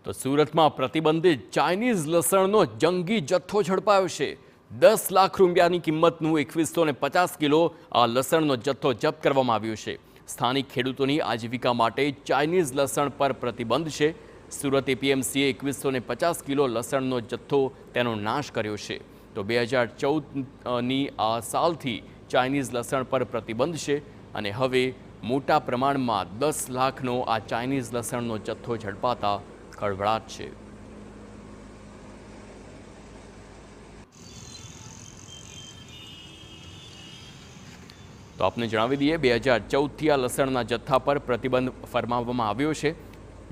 તો સુરતમાં પ્રતિબંધિત ચાઇનીઝ લસણનો જંગી જથ્થો ઝડપાયો છે। 10 લાખ રૂપિયાની કિંમતનું 2150 કિલો આ લસણનો જથ્થો જપ્ત કરવામાં આવ્યો છે। સ્થાનિક ખેડૂતોની આજીવિકા માટે ચાઇનીઝ લસણ પર પ્રતિબંધ છે। સુરત એપીએમસીએ 2150 કિલો લસણનો જથ્થો તેનો નાશ કર્યો છે। તો 2014ની આ સાલથી ચાઇનીઝ લસણ પર પ્રતિબંધ છે અને હવે મોટા પ્રમાણમાં 10 લાખનો આ ચાઇનીઝ લસણનો જથ્થો ઝડપાતા ખળભળાટ છે। તો આપને જણાવી દઈએ 2014થી આ લસણના જથ્થા પર પ્રતિબંધ ફરમાવવામાં આવ્યો છે।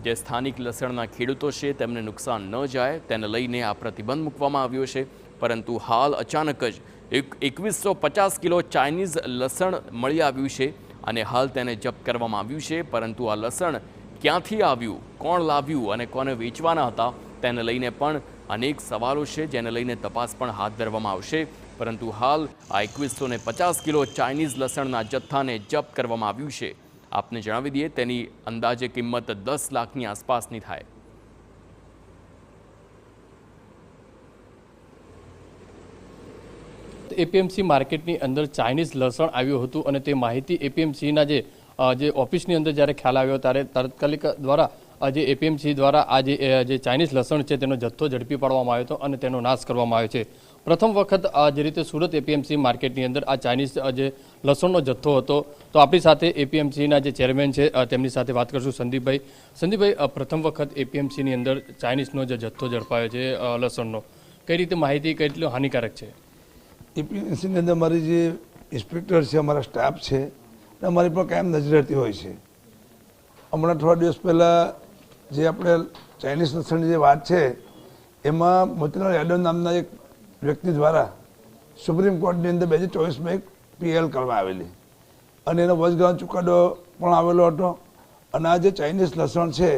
જે સ્થાનિક લસણના ખેડૂતો છે તેમને નુકસાન ન જાય તેને લઈને આ પ્રતિબંધ મૂકવામાં આવ્યો છે। પરંતુ હાલ અચાનક જ 2150 કિલો ચાઇનીઝ લસણ મળી આવ્યું છે અને હાલ તેને જપ્ત કરવામાં આવ્યું છે। પરંતુ આ લસણ ક્યાંથી આવ્યું, કોણ લાવ્યું અને કોને વેચવાના હતા તેને લઈને પણ અનેક સવાલો છે, જેને લઈને તપાસ પણ હાથ ધરવામાં આવશે। પરંતુ હાલ આ 2150 કિલો ચાઇનીઝ લસણના જથ્થાને જપ્ત કરવામાં આવ્યું છે। આપને જણાવી દઈએ તેની અંદાજે કિંમત 10 લાખની આસપાસની થાય। એપીએમસી માર્કેટની અંદર ચાઇનીઝ લસણ આવ્યું હતું અને તે માહિતી એપીએમસીના જે ઓફિસની અંદર જ્યારે ખ્યાલ આવ્યો ત્યારે તાત્કાલિક દ્વારા જે એપીએમસી દ્વારા આ જે ચાઇનીઝ લસણ છે તેનો જથ્થો ઝડપી પાડવામાં આવ્યો હતો અને તેનો નાશ કરવામાં આવ્યો છે। પ્રથમ વખત જે રીતે સુરત એપીએમસી માર્કેટની અંદર આ ચાઇનીઝ જે લસણનો જથ્થો હતો। તો આપણી સાથે એપીએમસીના જે ચેરમેન છે તેમની સાથે વાત કરશું, સંદીપભાઈ, પ્રથમ વખત એપીએમસીની અંદર ચાઇનીઝનો જે જથ્થો ઝડપાયો છે લસણનો, કઈ રીતે માહિતી કેટલી હાનિકારક છે? એપીએમસીની અંદર અમારી જે ઇન્સ્પેક્ટર છે, અમારા સ્ટાફ છે, અમારી પણ કાયમ નજર રહેતી હોય છે। હમણાં થોડા દિવસ પહેલાં જે આપણે ચાઇનીઝ લસણની જે વાત છે એમાં મોતીલાલ યાદવ નામના એક વ્યક્તિ દ્વારા સુપ્રીમ કોર્ટની અંદર 2024માં એક પીએલ કરવામાં આવેલી અને એનો વચગાળાનો ચુકાદો પણ આવેલો હતો। અને આ જે ચાઇનીઝ લસણ છે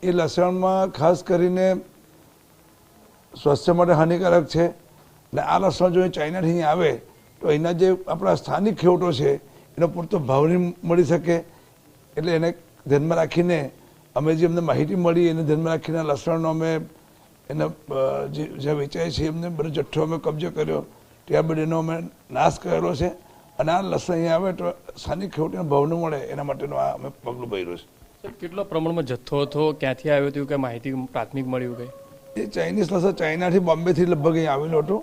એ લસણમાં ખાસ કરીને સ્વાસ્થ્ય માટે હાનિકારક છે અને આ લસણ જો ચાઇનાથી અહીંયા આવે તો અહીંના જે આપણા સ્થાનિક ખેડૂતો છે એનો પૂરતો ભાવ નહીં મળી શકે। એટલે એને ધ્યાનમાં રાખીને અમે જે અમને માહિતી મળી એને ધ્યાનમાં રાખીને લસણનો અમે એને જે વેચાય છે એમને બધો જથ્થો અમે કબજે કર્યો, ત્યારબાદ એનો અમે નાશ કરેલો છે અને આ લસણ અહીંયા આવે તો સ્થાનિક ખેડૂતોને ભાવ ન મળે એના માટેનું આ અમે પગલું ભર્યું છે। કેટલો પ્રમાણમાં જથ્થો હતો, ક્યાંથી આવ્યો હતું, કઈ માહિતી પ્રાથમિક મળી ગઈ? એ ચાઇનીઝ લસણ ચાઇનાથી બોમ્બેથી લગભગ અહીં આવેલું હતું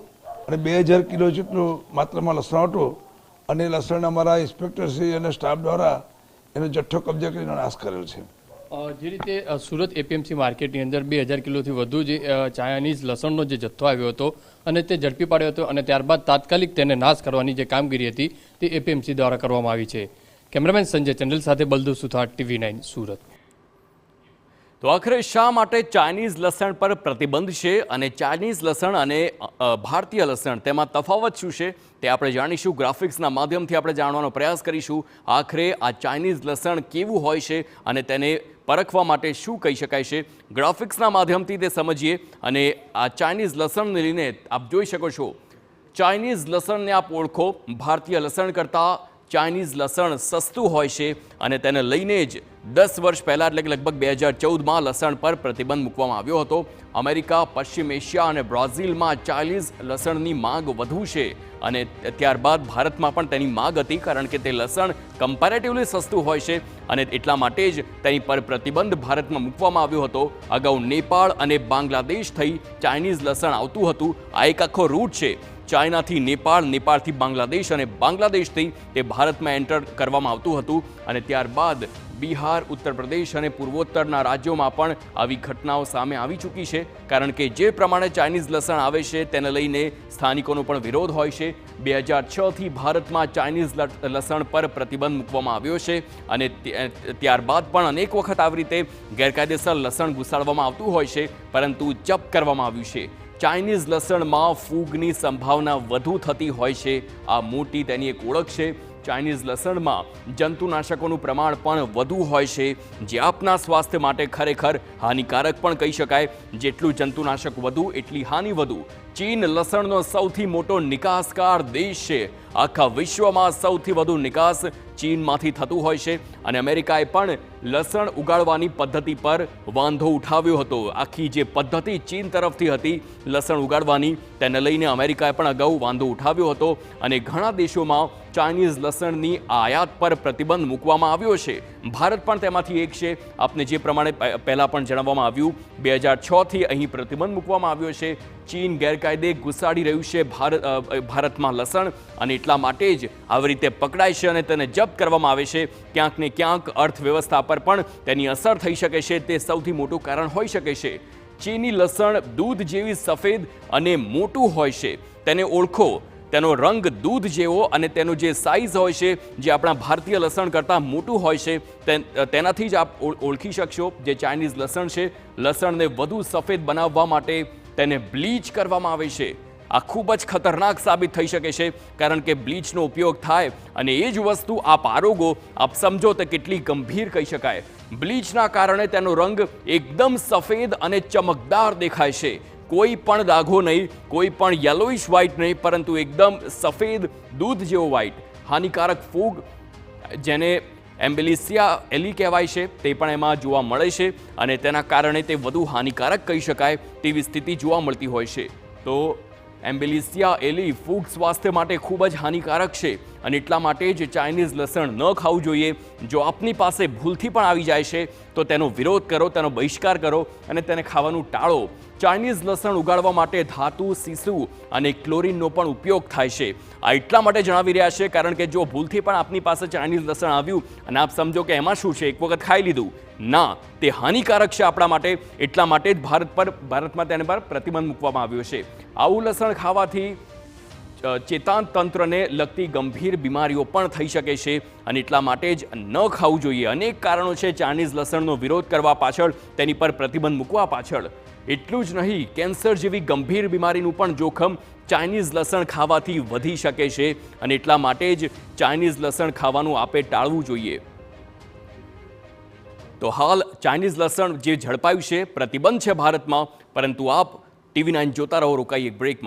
અને 2000 કિલો જેટલું માત્રામાં લસણ હતું અને એ લસણ અમારા ઇન્સ્પેક્ટરશ્રી અને સ્ટાફ દ્વારા એનો જથ્થો કબજે કરીને નાશ કરેલ છે। જે રીતે સુરત એપીએમસી માર્કેટની અંદર 2000 કિલોથી વધુ જે ચાઇનીઝ લસણનો જે જથ્થો આવ્યો હતો અને તે ઝડપી પાડ્યો હતો અને ત્યારબાદ તાત્કાલિક તેને નાશ કરવાની જે કામગીરી હતી તે એપીએમસી દ્વારા કરવામાં આવી છે। કેમેરામેન સંજય ચંડલ સાથે બલદેવ સુથાર, TV9 સુરત। તો આખરે શા માટે ચાઇનીઝ લસણ પર પ્રતિબંધ છે અને ચાઇનીઝ લસણ અને ભારતીય લસણ તેમાં તફાવત શું છે તે આપણે જાણીશું। ગ્રાફિક્સના માધ્યમથી આપણે જાણવાનો પ્રયાસ કરીશું આખરે આ ચાઇનીઝ લસણ કેવું હોય છે અને તેને પરખવા માટે શું કહી શકાય છે। ગ્રાફિક્સના માધ્યમથી તે સમજીએ અને આ ચાઇનીઝ લસણને લઈને આપ જોઈ શકો છો, ચાઇનીઝ લસણને આપ ઓળખો, ભારતીય લસણ કરતાં ચાઇનીઝ લસણ સસ્તું હોય છે અને તેને લઈને જ 10 વર્ષ પહેલાં એટલે કે લગભગ 2014માં લસણ પર પ્રતિબંધ મૂકવામાં આવ્યો હતો। અમેરિકા, પશ્ચિમ એશિયા અને બ્રાઝિલમાં ચાઇનીઝ લસણની માંગ વધુ છે અને ત્યારબાદ ભારતમાં પણ તેની માંગ હતી, કારણ કે તે લસણ કમ્પેરેટિવલી સસ્તું હોય છે અને એટલા માટે જ તેની પર પ્રતિબંધ ભારતમાં મૂકવામાં આવ્યો હતો। અગાઉ નેપાળ અને બાંગ્લાદેશ થઈ ચાઇનીઝ લસણ આવતું હતું। આ એક આખો રૂટ છે, ચાઇનાથી નેપાળ, નેપાળથી બાંગ્લાદેશ અને બાંગ્લાદેશથી તે ભારતમાં એન્ટર કરવામાં આવતું હતું અને ત્યારબાદ બિહાર, ઉત્તર પ્રદેશ અને પૂર્વોત્તરના રાજ્યોમાં પણ આવી ઘટનાઓ સામે આવી ચૂકી છે, કારણ કે જે પ્રમાણે ચાઇનીઝ લસણ આવે છે તેને લઈને સ્થાનિકોનો પણ વિરોધ હોય છે। 2006થી ભારતમાં ચાઇનીઝ લસણ પર પ્રતિબંધ મૂકવામાં આવ્યો છે અને ત્યારબાદ પણ અનેક વખત આવી રીતે ગેરકાયદેસર લસણ ઘુસાડવામાં આવતું હોય છે, પરંતુ જપ્ત કરવામાં આવ્યું છે। ચાઇનીઝ લસણમાં ફૂગની સંભાવના વધુ થતી હોય છે, આ મોટી તેની એક ઓળખ છે। ચાઇનીઝ લસણમાં જંતુનાશકોનું પ્રમાણ પણ વધુ હોય છે, જે આપના સ્વાસ્થ્ય માટે ખરેખર હાનિકારક પણ કહી શકાય। જેટલું જંતુનાશક વધુ એટલી હાનિ વધુ। ચીન લસણનો સૌથી મોટો નિકાસકાર દેશ છે। આખા વિશ્વમાં સૌથી વધુ નિકાસ ચીનમાંથી થતું હોય છે અને અમેરિકાએ પણ લસણ ઉગાડવાની પદ્ધતિ પર વાંધો ઉઠાવ્યો હતો. આખી જે પદ્ધતિ ચીન તરફથી હતી લસણ ઉગાડવાની, તેને લઈને અમેરિકાએ પણ અગાઉ વાંધો ઉઠાવ્યો હતો અને ઘણા દેશોમાં ચાઇનીઝ લસણની આયાત પર પ્રતિબંધ મૂકવામાં આવ્યો છે. ભારત પણ તેમાંથી એક છે. આપને જે પ્રમાણે પહેલાં પણ જણાવવામાં આવ્યું, 2006થી અહીં પ્રતિબંધ મૂકવામાં આવ્યો છે. ચીન ગેરકાયદે ઘુસાડી રહ્યું છે ભારતમાં લસણ, અને એટલા માટે જ આવી રીતે પકડાય છે અને તેને જપ્ત કરવામાં આવે છે. ક્યાંક ને ક્યાંક અર્થવ્યવસ્થા પર પણ તેની અસર થઈ શકે છે, તે સૌથી મોટું કારણ હોઈ શકે છે. ચીની લસણ દૂધ જેવી સફેદ અને મોટું હોય છે. તેને ઓળખો, તેનો રંગ દૂધ જેવો અને તેનો જે સાઇઝ હોય છે, જે આપણા ભારતીય લસણ કરતાં મોટું હોય છે, તેનાથી જ આપ ઓળખી શકશો જે ચાઇનીઝ લસણ છે. લસણને વધુ સફેદ બનાવવા માટે તેને બ્લીચ કરવામાં આવે છે. આ ખૂબ જ ખતરનાક સાબિત થઈ શકે છે, કારણ કે બ્લીચનો ઉપયોગ થાય અને એ જ વસ્તુ આપ આરોગો, આપ સમજો તે કેટલી ગંભીર કહી શકાય. બ્લીચના કારણે તેનો રંગ એકદમ સફેદ અને ચમકદાર દેખાય છે. કોઈ પણ દાગો નહીં, કોઈ પણ યલોઇશ વ્હાઇટ નહીં, પરંતુ એકદમ સફેદ દૂધ જેવો વ્હાઇટ. હાનિકારક ફૂગ, જેને એમ્બેલિસિયા એલી કહેવાય છે, તે પણ એમાં જોવા મળે છે અને તેના કારણે તે વધુ હાનિકારક કહી શકાય તેવી સ્થિતિ જોવા મળતી હોય છે. તો એમ્બેલિસિયા એલી ફૂગ સ્વાસ્થ્ય માટે ખૂબ જ હાનિકારક છે અને એટલા માટે જ ચાઇનીઝ લસણ ન ખાવું જોઈએ. જો આપની પાસે ભૂલથી પણ આવી જાય છે તો તેનો વિરોધ કરો, તેનો બહિષ્કાર કરો અને તેને ખાવાનું ટાળો. ચાઇનીઝ લસણ ઉગાડવા માટે ધાતુ, સીસુ અને ક્લોરીનનો પણ ઉપયોગ થાય છે. આ એટલા માટે જણાવી રહ્યા છે કારણ કે જો ભૂલથી પણ આપની પાસે ચાઇનીઝ લસણ આવ્યું અને આપ સમજો કે એમાં શું છે, એક વખત ખાઈ લીધું, ના, તે હાનિકારક છે આપણા માટે. એટલા માટે જ ભારતમાં તેના પર પ્રતિબંધ મૂકવામાં આવ્યો છે. આવું લસણ ખાવાથી ચેતાન તંત્રને લગતી ગંભીર બીમારીઓ પણ થઈ શકે છે અને એટલા માટે જ ન ખાવું જોઈએ. અનેક કારણો છે ચાઇનીઝ લસણનો વિરોધ કરવા પાછળ, તેની પર પ્રતિબંધ મૂકવા પાછળ. એટલું જ નહીં, કેન્સર જેવી ગંભીર બીમારીનું પણ જોખમ ચાઇનીઝ લસણ ખાવાથી વધી શકે છે અને એટલા માટે જ ચાઇનીઝ લસણ ખાવાનું આપે ટાળવું જોઈએ. તો હાલ ચાઇનીઝ લસણ જે ઝડપાયું છે, પ્રતિબંધ છે ભારતમાં, પરંતુ આપ TV9 જોતા રહો. રોકાઈ એક બ્રેકમાં.